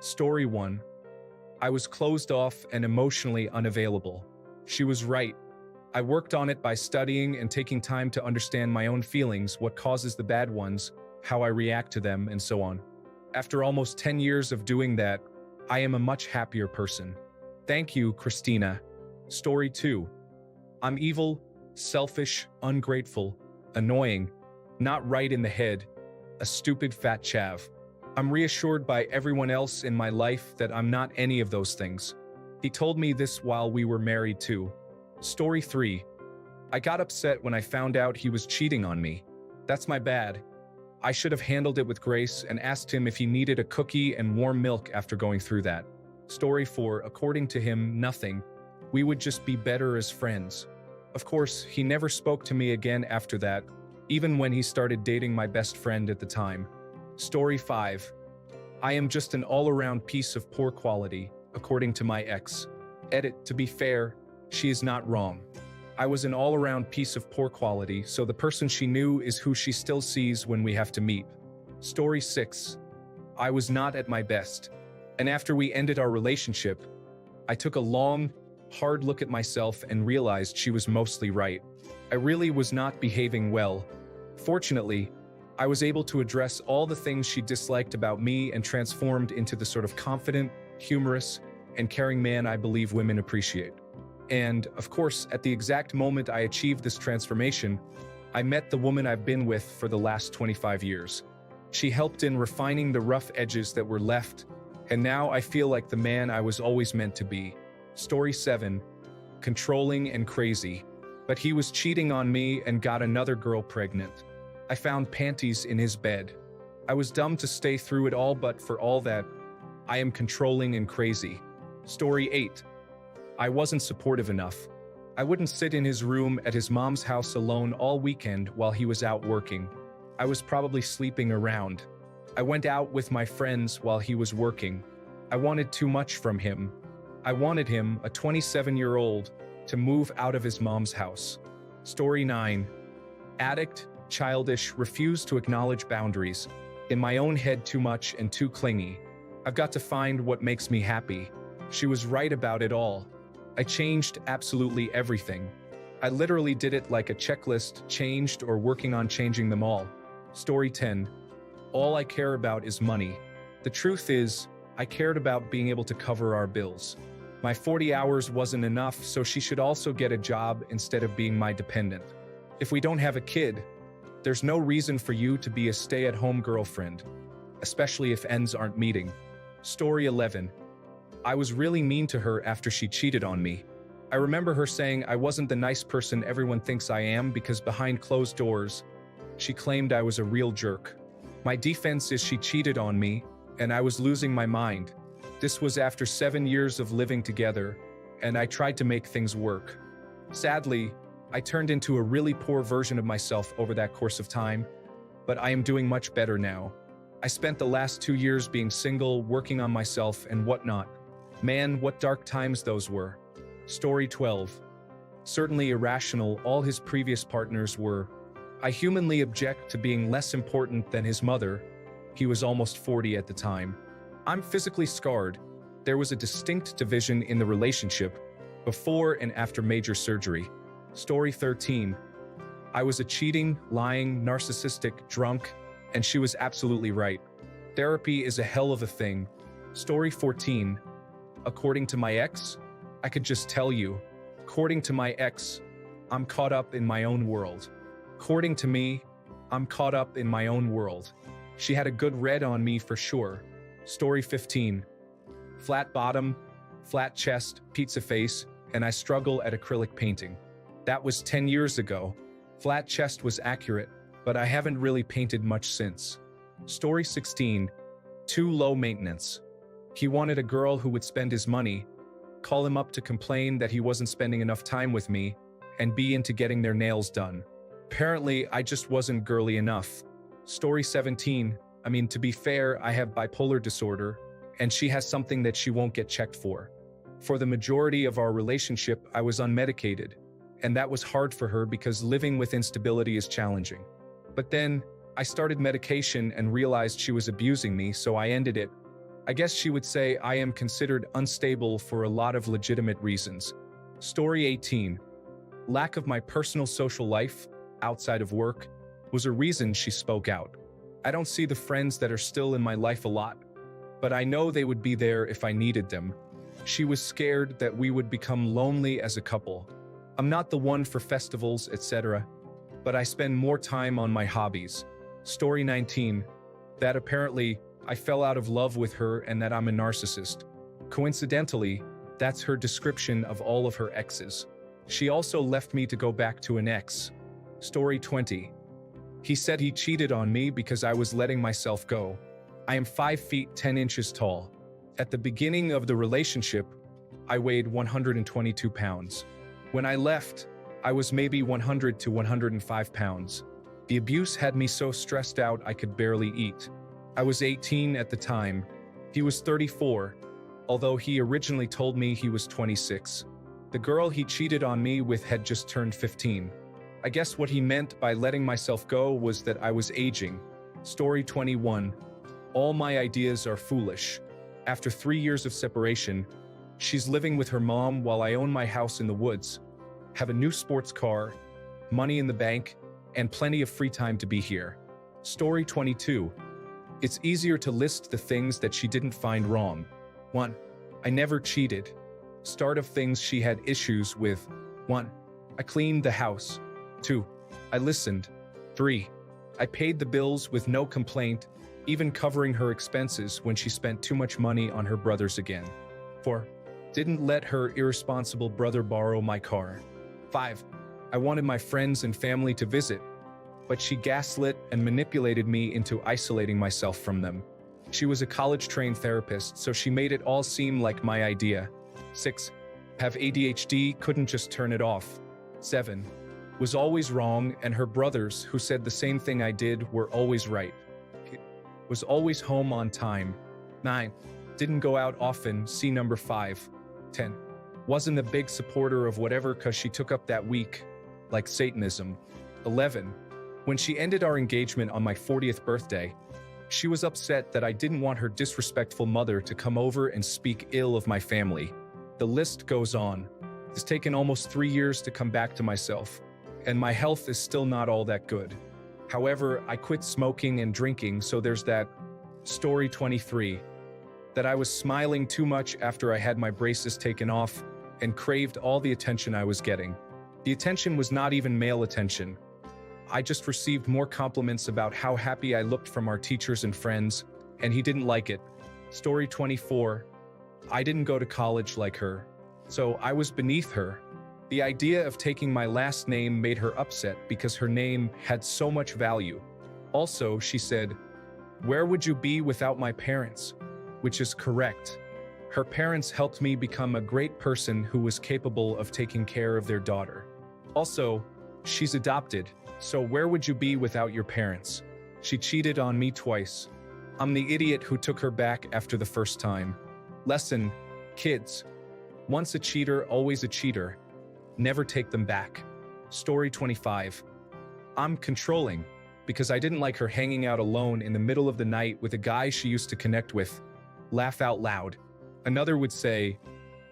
Story 1. I was closed off and emotionally unavailable. She was right. I worked on it by studying and taking time to understand my own feelings, what causes the bad ones, how I react to them, and so on. After almost 10 years of doing that, I am a much happier person. Thank you, Christina. Story 2. I'm evil, selfish, ungrateful, annoying, not right in the head, a stupid fat chav. I'm reassured by everyone else in my life that I'm not any of those things. He told me this while we were married too. Story 3. I got upset when I found out he was cheating on me. That's my bad. I should have handled it with grace and asked him if he needed a cookie and warm milk after going through that. Story 4. According to him, nothing. We would just be better as friends. Of course, he never spoke to me again after that, even when he started dating my best friend at the time. Story 5. I am just an all-around piece of poor quality, according to my ex. Edit, to be fair, she is not wrong. I was an all-around piece of poor quality, so the person she knew is who she still sees when we have to meet. Story 6. I was not at my best. And after we ended our relationship, I took a long, hard look at myself and realized she was mostly right. I really was not behaving well. Fortunately, I was able to address all the things she disliked about me and transformed into the sort of confident, humorous, and caring man I believe women appreciate. And, of course, at the exact moment I achieved this transformation, I met the woman I've been with for the last 25 years. She helped in refining the rough edges that were left, and now I feel like the man I was always meant to be. Story 7. Controlling and crazy. But he was cheating on me and got another girl pregnant. I found panties in his bed. I was dumb to stay through it all, but for all that, I am controlling and crazy. Story 8. I wasn't supportive enough. I wouldn't sit in his room at his mom's house alone all weekend while he was out working. I was probably sleeping around. I went out with my friends while he was working. I wanted too much from him. I wanted him, a 27-year-old, to move out of his mom's house. Story 9. Addict, childish, refused to acknowledge boundaries. In my own head too much and too clingy. I've got to find what makes me happy. She was right about it all. I changed absolutely everything. I literally did it like a checklist, changed or working on changing them all. Story 10. All I care about is money. The truth is, I cared about being able to cover our bills. My 40 hours wasn't enough, so she should also get a job instead of being my dependent. If we don't have a kid, there's no reason for you to be a stay-at-home girlfriend, especially if ends aren't meeting. Story 11. I was really mean to her after she cheated on me. I remember her saying I wasn't the nice person everyone thinks I am because behind closed doors, she claimed I was a real jerk. My defense is she cheated on me, and I was losing my mind. This was after 7 years of living together, and I tried to make things work. Sadly, I turned into a really poor version of myself over that course of time, but I am doing much better now. I spent the last 2 years being single, working on myself and whatnot. Man, what dark times those were. Story 12. Certainly irrational, all his previous partners were. I humanly object to being less important than his mother. He was almost 40 at the time. I'm physically scarred. There was a distinct division in the relationship before and after major surgery. Story 13. I was a cheating, lying, narcissistic, drunk, and she was absolutely right. Therapy is a hell of a thing. Story 14. According to my ex, I could just tell you. According to my ex, I'm caught up in my own world. According to me, I'm caught up in my own world. She had a good read on me for sure. Story 15. Flat bottom, flat chest, pizza face, and I struggle at acrylic painting. That was 10 years ago. Flat chest was accurate, but I haven't really painted much since. Story 16. Too low maintenance. He wanted a girl who would spend his money, call him up to complain that he wasn't spending enough time with me, and be into getting their nails done. Apparently, I just wasn't girly enough. Story 17. To be fair, I have bipolar disorder, and she has something that she won't get checked for. For the majority of our relationship, I was unmedicated, and that was hard for her because living with instability is challenging. But then, I started medication and realized she was abusing me, so I ended it. I guess she would say I am considered unstable for a lot of legitimate reasons. Story 18. Lack of my personal social life, outside of work, was a reason she spoke out. I don't see the friends that are still in my life a lot, but I know they would be there if I needed them. She was scared that we would become lonely as a couple. I'm not the one for festivals, etc., but I spend more time on my hobbies. Story 19. That apparently I fell out of love with her and that I'm a narcissist. Coincidentally, that's her description of all of her exes. She also left me to go back to an ex. Story 20. He said he cheated on me because I was letting myself go. I am 5 feet 10 inches tall. At the beginning of the relationship, I weighed 122 pounds. When I left, I was maybe 100 to 105 pounds. The abuse had me so stressed out I could barely eat. I was 18 at the time. He was 34, although he originally told me he was 26. The girl he cheated on me with had just turned 15. I guess what he meant by letting myself go was that I was aging. Story 21. All my ideas are foolish. After 3 years of separation, she's living with her mom while I own my house in the woods, have a new sports car, money in the bank, and plenty of free time to be here. Story 22. It's easier to list the things that she didn't find wrong. 1. I never cheated. Start of things she had issues with. 1. I cleaned the house. 2. I listened. 3. I paid the bills with no complaint, even covering her expenses when she spent too much money on her brothers again. 4. Didn't let her irresponsible brother borrow my car. 5. I wanted my friends and family to visit, but she gaslit and manipulated me into isolating myself from them. She was a college-trained therapist, so she made it all seem like my idea. 6. Have ADHD, couldn't just turn it off. 7. Was always wrong, and her brothers, who said the same thing I did, were always right. Was always home on time. 9. Didn't go out often, see number 5. 10. Wasn't a big supporter of whatever cause she took up that week, like Satanism. 11. When she ended our engagement on my 40th birthday, she was upset that I didn't want her disrespectful mother to come over and speak ill of my family. The list goes on. It's taken almost 3 years to come back to myself, and my health is still not all that good. However, I quit smoking and drinking, so there's that. Story 23. That I was smiling too much after I had my braces taken off and craved all the attention I was getting. The attention was not even male attention. I just received more compliments about how happy I looked from our teachers and friends, and he didn't like it. Story 24. I didn't go to college like her, so I was beneath her. The idea of taking my last name made her upset because her name had so much value. Also, she said, "Where would you be without my parents?" Which is correct. Her parents helped me become a great person who was capable of taking care of their daughter. Also, she's adopted, so where would you be without your parents? She cheated on me twice. I'm the idiot who took her back after the first time. Lesson, kids. Once a cheater, always a cheater. Never take them back. Story 25. I'm controlling because I didn't like her hanging out alone in the middle of the night with a guy she used to connect with. Laugh out loud. Another would say,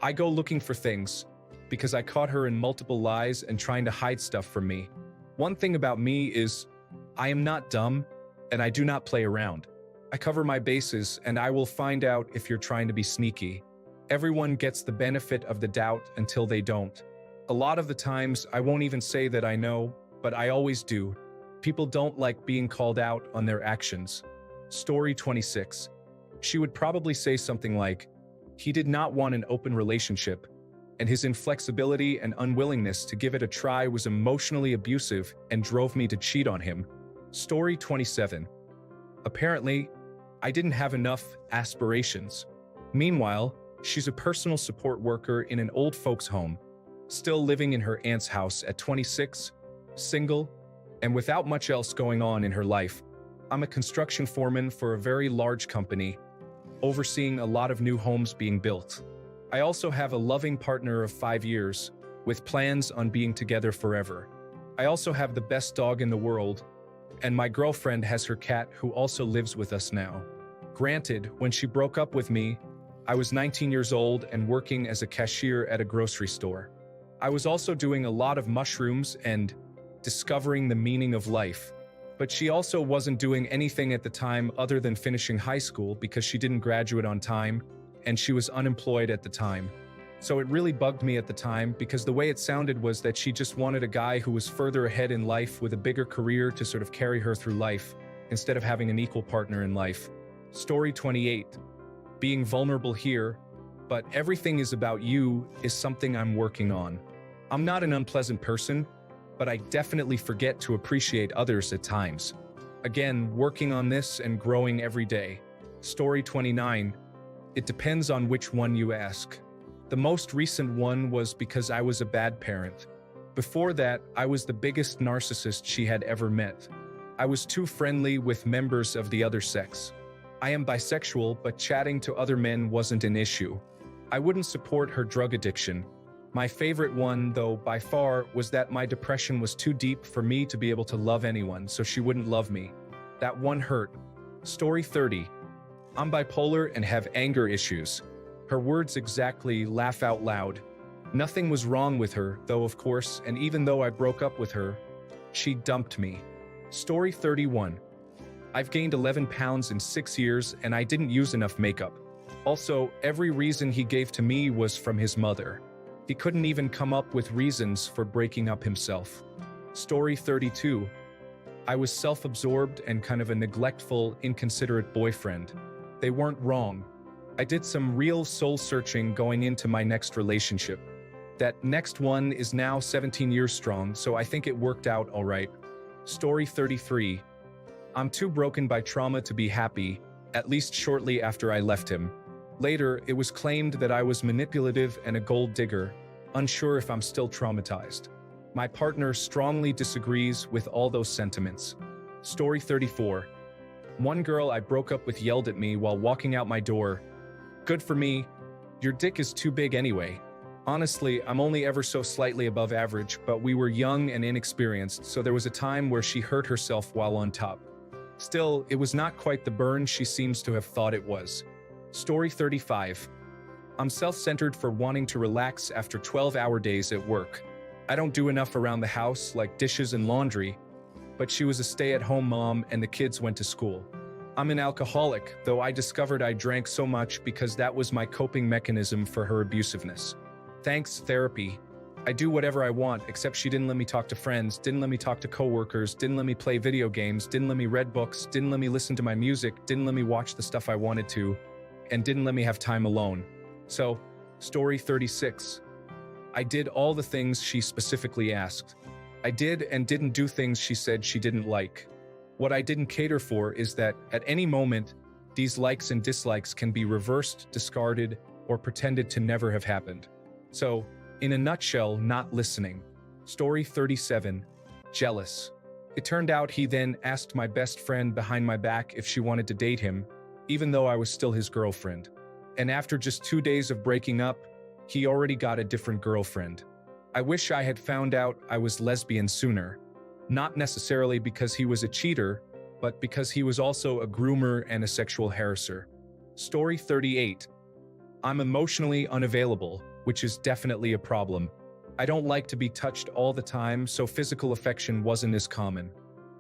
I go looking for things because I caught her in multiple lies and trying to hide stuff from me. One thing about me is I am not dumb and I do not play around. I cover my bases and I will find out if you're trying to be sneaky. Everyone gets the benefit of the doubt until they don't. A lot of the times I won't even say that I know, but I always do. People don't like being called out on their actions. Story 26. She would probably say something like, he did not want an open relationship, and his inflexibility and unwillingness to give it a try was emotionally abusive and drove me to cheat on him. Story 27. Apparently, I didn't have enough aspirations. Meanwhile, she's a personal support worker in an old folks' home, still living in her aunt's house at 26, single, and without much else going on in her life. I'm a construction foreman for a very large company, overseeing a lot of new homes being built. I also have a loving partner of 5 years, with plans on being together forever. I also have the best dog in the world, and my girlfriend has her cat who also lives with us now. Granted, when she broke up with me, I was 19 years old and working as a cashier at a grocery store. I was also doing a lot of mushrooms and discovering the meaning of life. But she also wasn't doing anything at the time other than finishing high school because she didn't graduate on time and she was unemployed at the time. So it really bugged me at the time because the way it sounded was that she just wanted a guy who was further ahead in life with a bigger career to sort of carry her through life instead of having an equal partner in life. Story 28. Being vulnerable here, but everything is about you is something I'm working on. I'm not an unpleasant person, but I definitely forget to appreciate others at times. Again, working on this and growing every day. Story 29. It depends on which one you ask. The most recent one was because I was a bad parent. Before that, I was the biggest narcissist she had ever met. I was too friendly with members of the other sex. I am bisexual, but chatting to other men wasn't an issue. I wouldn't support her drug addiction. My favorite one, though, by far, was that my depression was too deep for me to be able to love anyone, so she wouldn't love me. That one hurt. Story 30. I'm bipolar and have anger issues. Her words exactly, laugh out loud. Nothing was wrong with her, though, of course, and even though I broke up with her, she dumped me. Story 31. I've gained 11 pounds in 6 years and I didn't use enough makeup. Also, every reason he gave to me was from his mother. He couldn't even come up with reasons for breaking up himself. Story 32. I was self-absorbed and kind of a neglectful, inconsiderate boyfriend. They weren't wrong. I did some real soul-searching going into my next relationship. That next one is now 17 years strong, so I think it worked out all right. Story 33. I'm too broken by trauma to be happy, at least shortly after I left him. Later, it was claimed that I was manipulative and a gold digger, unsure if I'm still traumatized. My partner strongly disagrees with all those sentiments. Story 34. One girl I broke up with yelled at me while walking out my door. Good for me. Your dick is too big anyway. Honestly, I'm only ever so slightly above average, but we were young and inexperienced, so there was a time where she hurt herself while on top. Still, it was not quite the burn she seems to have thought it was. Story 35. I'm self-centered for wanting to relax after 12-hour days at work. I don't do enough around the house, like dishes and laundry, but she was a stay-at-home mom and the kids went to school. I'm an alcoholic, though I discovered I drank so much because that was my coping mechanism for her abusiveness. Thanks, therapy. I do whatever I want, except she didn't let me talk to friends, didn't let me talk to coworkers, didn't let me play video games, didn't let me read books, didn't let me listen to my music, didn't let me watch the stuff I wanted to, and didn't let me have time alone. So, story 36. I did all the things she specifically asked. I did and didn't do things she said she didn't like. What I didn't cater for is that, at any moment, these likes and dislikes can be reversed, discarded, or pretended to never have happened. So, in a nutshell, not listening. Story 37. Jealous. It turned out he then asked my best friend behind my back if she wanted to date him, even though I was still his girlfriend. And after just 2 days of breaking up, he already got a different girlfriend. I wish I had found out I was lesbian sooner. Not necessarily because he was a cheater, but because he was also a groomer and a sexual harasser. Story 38. I'm emotionally unavailable, which is definitely a problem. I don't like to be touched all the time, so physical affection wasn't as common.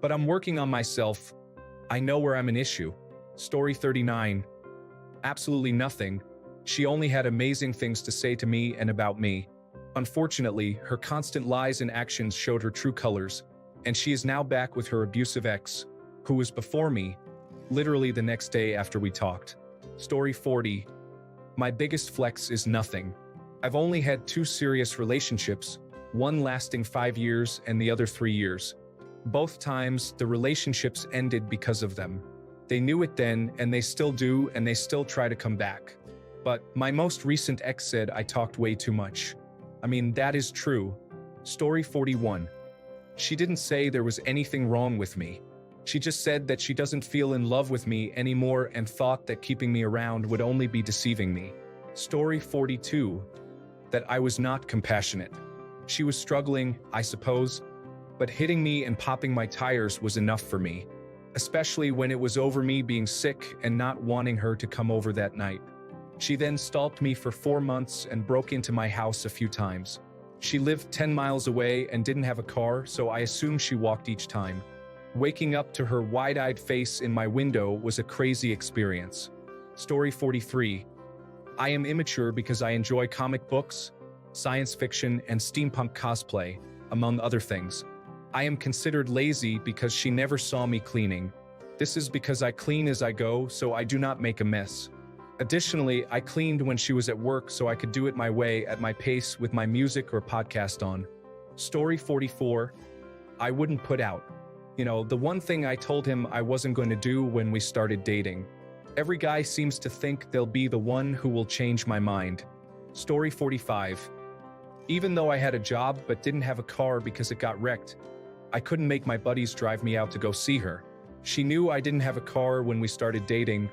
But I'm working on myself. I know where I'm an issue. Story 39. Absolutely nothing. She only had amazing things to say to me and about me. Unfortunately, her constant lies and actions showed her true colors, and she is now back with her abusive ex, who was before me, literally the next day after we talked. Story 40. My biggest flex is nothing. I've only had 2 serious relationships, one lasting 5 years and the other 3 years. Both times, the relationships ended because of them. They knew it then, and they still do, and they still try to come back. But my most recent ex said I talked way too much. I mean, that is true. Story 41. She didn't say there was anything wrong with me. She just said that she doesn't feel in love with me anymore and thought that keeping me around would only be deceiving me. Story 42. That I was not compassionate. She was struggling, I suppose, but hitting me and popping my tires was enough for me. especially when it was over me being sick and not wanting her to come over that night. She then stalked me for 4 months and broke into my house a few times. She lived 10 miles away and didn't have a car, so I assume she walked each time. Waking up to her wide-eyed face in my window was a crazy experience. Story 43. I am immature because I enjoy comic books, science fiction, and steampunk cosplay, among other things. I am considered lazy because she never saw me cleaning. This is because I clean as I go, so I do not make a mess. Additionally, I cleaned when she was at work so I could do it my way at my pace with my music or podcast on. Story 44. I wouldn't put out. The one thing I told him I wasn't going to do when we started dating. Every guy seems to think they'll be the one who will change my mind. Story 45. Even though I had a job but didn't have a car because it got wrecked, I couldn't make my buddies drive me out to go see her. She knew I didn't have a car when we started dating,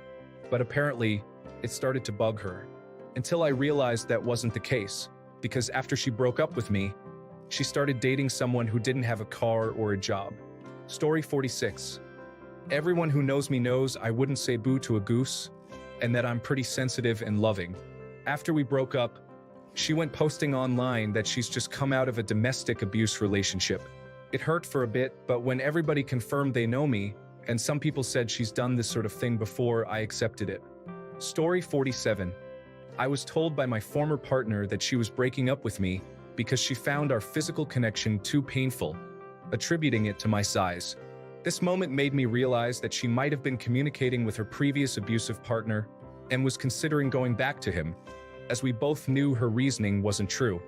but apparently, it started to bug her. Until I realized that wasn't the case, because after she broke up with me, she started dating someone who didn't have a car or a job. Story 46. Everyone who knows me knows I wouldn't say boo to a goose, and that I'm pretty sensitive and loving. After we broke up, she went posting online that she's just come out of a domestic abuse relationship. It hurt for a bit, but when everybody confirmed they know me, and some people said she's done this sort of thing before, I accepted it. Story 47. I was told by my former partner that she was breaking up with me because she found our physical connection too painful, attributing it to my size. This moment made me realize that she might have been communicating with her previous abusive partner and was considering going back to him, as we both knew her reasoning wasn't true.